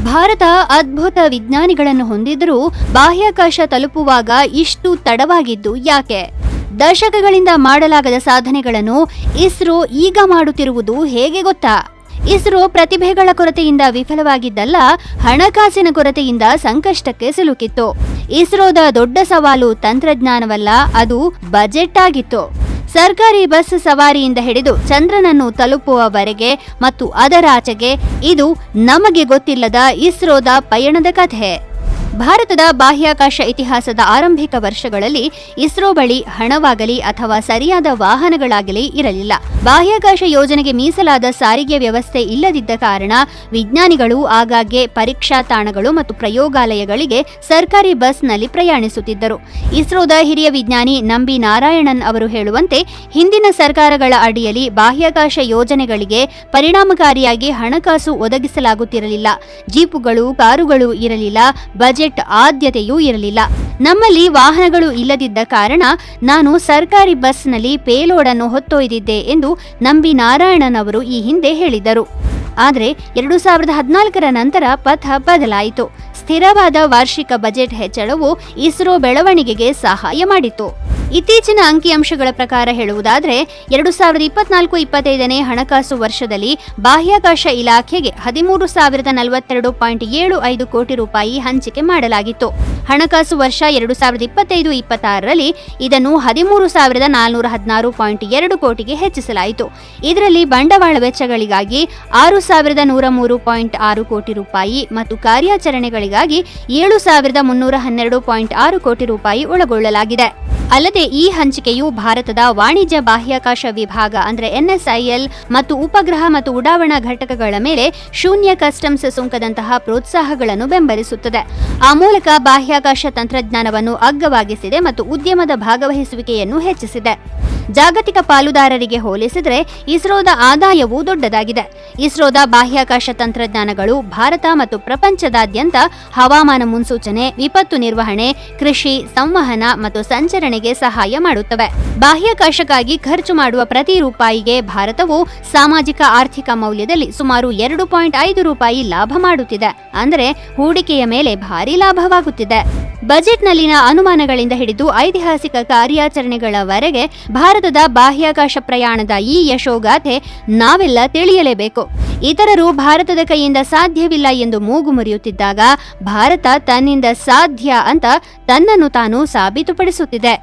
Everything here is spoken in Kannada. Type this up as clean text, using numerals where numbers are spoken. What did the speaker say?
ಭಾರತ ಅದ್ಭುತ ವಿಜ್ಞಾನಿಗಳನ್ನು ಹೊಂದಿದ್ರೂ ಬಾಹ್ಯಾಕಾಶ ತಲುಪುವಾಗ ಇಷ್ಟು ತಡವಾಗಿದ್ದು ಯಾಕೆ? ದಶಕಗಳಿಂದ ಮಾಡಲಾಗದ ಸಾಧನೆಗಳನ್ನು ಇಸ್ರೋ ಈಗ ಮಾಡುತ್ತಿರುವುದು ಹೇಗೆ ಗೊತ್ತಾ? ಇಸ್ರೋ ಪ್ರತಿಭೆಗಳ ಕೊರತೆಯಿಂದ ವಿಫಲವಾಗಿದ್ದಲ್ಲ, ಹಣಕಾಸಿನ ಕೊರತೆಯಿಂದ ಸಂಕಷ್ಟಕ್ಕೆ ಸಿಲುಕಿತ್ತು. ಇಸ್ರೋದ ದೊಡ್ಡ ಸವಾಲು ತಂತ್ರಜ್ಞಾನವಲ್ಲ, ಅದು ಬಜೆಟ್ ಆಗಿತ್ತು. ಸರ್ಕಾರಿ ಬಸ್ ಸವಾರಿಯಿಂದ ಹಿಡಿದು ಚಂದ್ರನನ್ನು ತಲುಪುವವರೆಗೆ ಮತ್ತು ಅದರಾಚೆಗೆ ಇದು ನಮಗೆ ಗೊತ್ತಿಲ್ಲದ ಇಸ್ರೋದ ಪಯಣದ ಕಥೆ. ಭಾರತದ ಬಾಹ್ಯಾಕಾಶ ಇತಿಹಾಸದ ಆರಂಭಿಕ ವರ್ಷಗಳಲ್ಲಿ ಇಸ್ರೋ ಬಳಿ ಹಣವಾಗಲಿ ಅಥವಾ ಸರಿಯಾದ ವಾಹನಗಳಾಗಲಿ ಇರಲಿಲ್ಲ. ಬಾಹ್ಯಾಕಾಶ ಯೋಜನೆಗೆ ಮೀಸಲಾದ ಸಾರಿಗೆ ವ್ಯವಸ್ಥೆ ಇಲ್ಲದಿದ್ದ ಕಾರಣ ವಿಜ್ಞಾನಿಗಳು ಆಗಾಗ್ಗೆ ಪರೀಕ್ಷಾ ತಾಣಗಳು ಮತ್ತು ಪ್ರಯೋಗಾಲಯಗಳಿಗೆ ಸರ್ಕಾರಿ ಬಸ್ನಲ್ಲಿ ಪ್ರಯಾಣಿಸುತ್ತಿದ್ದರು. ಇಸ್ರೋದ ಹಿರಿಯ ವಿಜ್ಞಾನಿ ನಂಬಿ ನಾರಾಯಣನ್ ಅವರು ಹೇಳುವಂತೆ, ಹಿಂದಿನ ಸರ್ಕಾರಗಳ ಅಡಿಯಲ್ಲಿ ಬಾಹ್ಯಾಕಾಶ ಯೋಜನೆಗಳಿಗೆ ಪರಿಣಾಮಕಾರಿಯಾಗಿ ಹಣಕಾಸು ಒದಗಿಸಲಾಗುತ್ತಿರಲಿಲ್ಲ. ಜೀಪುಗಳು, ಕಾರುಗಳು ಇರಲಿಲ್ಲ, ಬಜೆಟ್ ಆದ್ಯತೆಯೂ ಇರಲಿಲ್ಲ. ನಮ್ಮಲ್ಲಿ ವಾಹನಗಳು ಇಲ್ಲದಿದ್ದ ಕಾರಣ ನಾನು ಸರ್ಕಾರಿ ಬಸ್ನಲ್ಲಿ ಪೇಲೋಡ್ ಅನ್ನು ಹೊತ್ತೊಯ್ದಿದ್ದೆ ಎಂದು ನಂಬಿ ನಾರಾಯಣನ್ ಅವರು ಈ ಹಿಂದೆ ಹೇಳಿದ್ದರು. ಆದರೆ 2014ರ ನಂತರ ಪಥ ಬದಲಾಯಿತು. ಸ್ಥಿರವಾದ ವಾರ್ಷಿಕ ಬಜೆಟ್ ಹೆಚ್ಚಳವು ಇಸ್ರೋ ಬೆಳವಣಿಗೆಗೆ ಸಹಾಯ ಮಾಡಿತು. ಇತ್ತೀಚಿನ ಅಂಕಿಅಂಶಗಳ ಪ್ರಕಾರ ಹೇಳುವುದಾದರೆ 2024-25ನೇ ಹಣಕಾಸು ವರ್ಷದಲ್ಲಿ ಬಾಹ್ಯಾಕಾಶ ಇಲಾಖೆಗೆ 13,042.75 ಕೋಟಿ ರೂಪಾಯಿ ಹಂಚಿಕೆ ಮಾಡಲಾಗಿತ್ತು. ಹಣಕಾಸು ವರ್ಷ 2025-26ರಲ್ಲಿ ಇದನ್ನು 13,416.2 ಕೋಟಿಗೆ ಹೆಚ್ಚಿಸಲಾಯಿತು. ಇದರಲ್ಲಿ ಬಂಡವಾಳ ವೆಚ್ಚಗಳಿಗಾಗಿ 6,103.6 ಕೋಟಿ ರೂಪಾಯಿ ಮತ್ತು ಕಾರ್ಯಾಚರಣೆಗಳಿಗಾಗಿ 7,312.6 ಕೋಟಿ ರೂಪಾಯಿ ಒಳಗೊಳ್ಳಲಾಗಿದೆ. ಅಲ್ಲದೆ ಈ ಹಂಚಿಕೆಯು ಭಾರತದ ವಾಣಿಜ್ಯ ಬಾಹ್ಯಾಕಾಶ ವಿಭಾಗ ಅಂದರೆ NSIL ಮತ್ತು ಉಪಗ್ರಹ ಮತ್ತು ಉಡಾವಣಾ ಘಟಕಗಳ ಮೇಲೆ ಶೂನ್ಯ ಕಸ್ಟಮ್ಸ್ ಸುಂಕದಂತಹ ಪ್ರೋತ್ಸಾಹಗಳನ್ನು ಬೆಂಬಲಿಸುತ್ತದೆ. ಆ ಮೂಲಕ ಬಾಹ್ಯಾಕಾಶ ತಂತ್ರಜ್ಞಾನವನ್ನು ಅಗ್ಗವಾಗಿಸಿದೆ ಮತ್ತು ಉದ್ಯಮದ ಭಾಗವಹಿಸುವಿಕೆಯನ್ನು ಹೆಚ್ಚಿಸಿದೆ. ಜಾಗತಿಕ ಪಾಲುದಾರರಿಗೆ ಹೋಲಿಸಿದರೆ ಇಸ್ರೋದ ಆದಾಯವೂ ದೊಡ್ಡದಾಗಿದೆ. ಇಸ್ರೋದ ಬಾಹ್ಯಾಕಾಶ ತಂತ್ರಜ್ಞಾನಗಳು ಭಾರತ ಮತ್ತು ಪ್ರಪಂಚದಾದ್ಯಂತ ಹವಾಮಾನ ಮುನ್ಸೂಚನೆ, ವಿಪತ್ತು ನಿರ್ವಹಣೆ, ಕೃಷಿ, ಸಂವಹನ ಮತ್ತು ಸಂಚರಣೆಗೆ ಸಹಾಯ ಮಾಡುತ್ತವೆ. ಬಾಹ್ಯಾಕಾಶಕ್ಕಾಗಿ ಖರ್ಚು ಮಾಡುವ ಪ್ರತಿ ರೂಪಾಯಿಗೆ ಭಾರತವು ಸಾಮಾಜಿಕ ಆರ್ಥಿಕ ಮೌಲ್ಯದಲ್ಲಿ ಸುಮಾರು 2.5 ರೂಪಾಯಿ ಲಾಭ ಮಾಡುತ್ತಿದೆ. ಅಂದರೆ ಹೂಡಿಕೆಯ ಮೇಲೆ ಭಾರಿ ಲಾಭವಾಗುತ್ತಿದೆ. ಬಜೆಟ್ನಲ್ಲಿನ ಅನುಮಾನಗಳಿಂದ ಹಿಡಿದು ಐತಿಹಾಸಿಕ ಕಾರ್ಯಾಚರಣೆಗಳವರೆಗೆ ಭಾರತದ ಬಾಹ್ಯಾಕಾಶ ಪ್ರಯಾಣದ ಈ ಯಶೋಗಾಥೆ ನಾವೆಲ್ಲ ತಿಳಿಯಲೇಬೇಕು. ಇತರರು ಭಾರತದ ಕೈಯಿಂದ ಸಾಧ್ಯವಿಲ್ಲ ಎಂದು ಮೂಗು ಮುರಿಯುತ್ತಿದ್ದಾಗ ಭಾರತ ತನ್ನಿಂದ ಸಾಧ್ಯ ಅಂತ ತನ್ನನ್ನು ತಾನು ಸಾಬೀತುಪಡಿಸುತ್ತಿದೆ.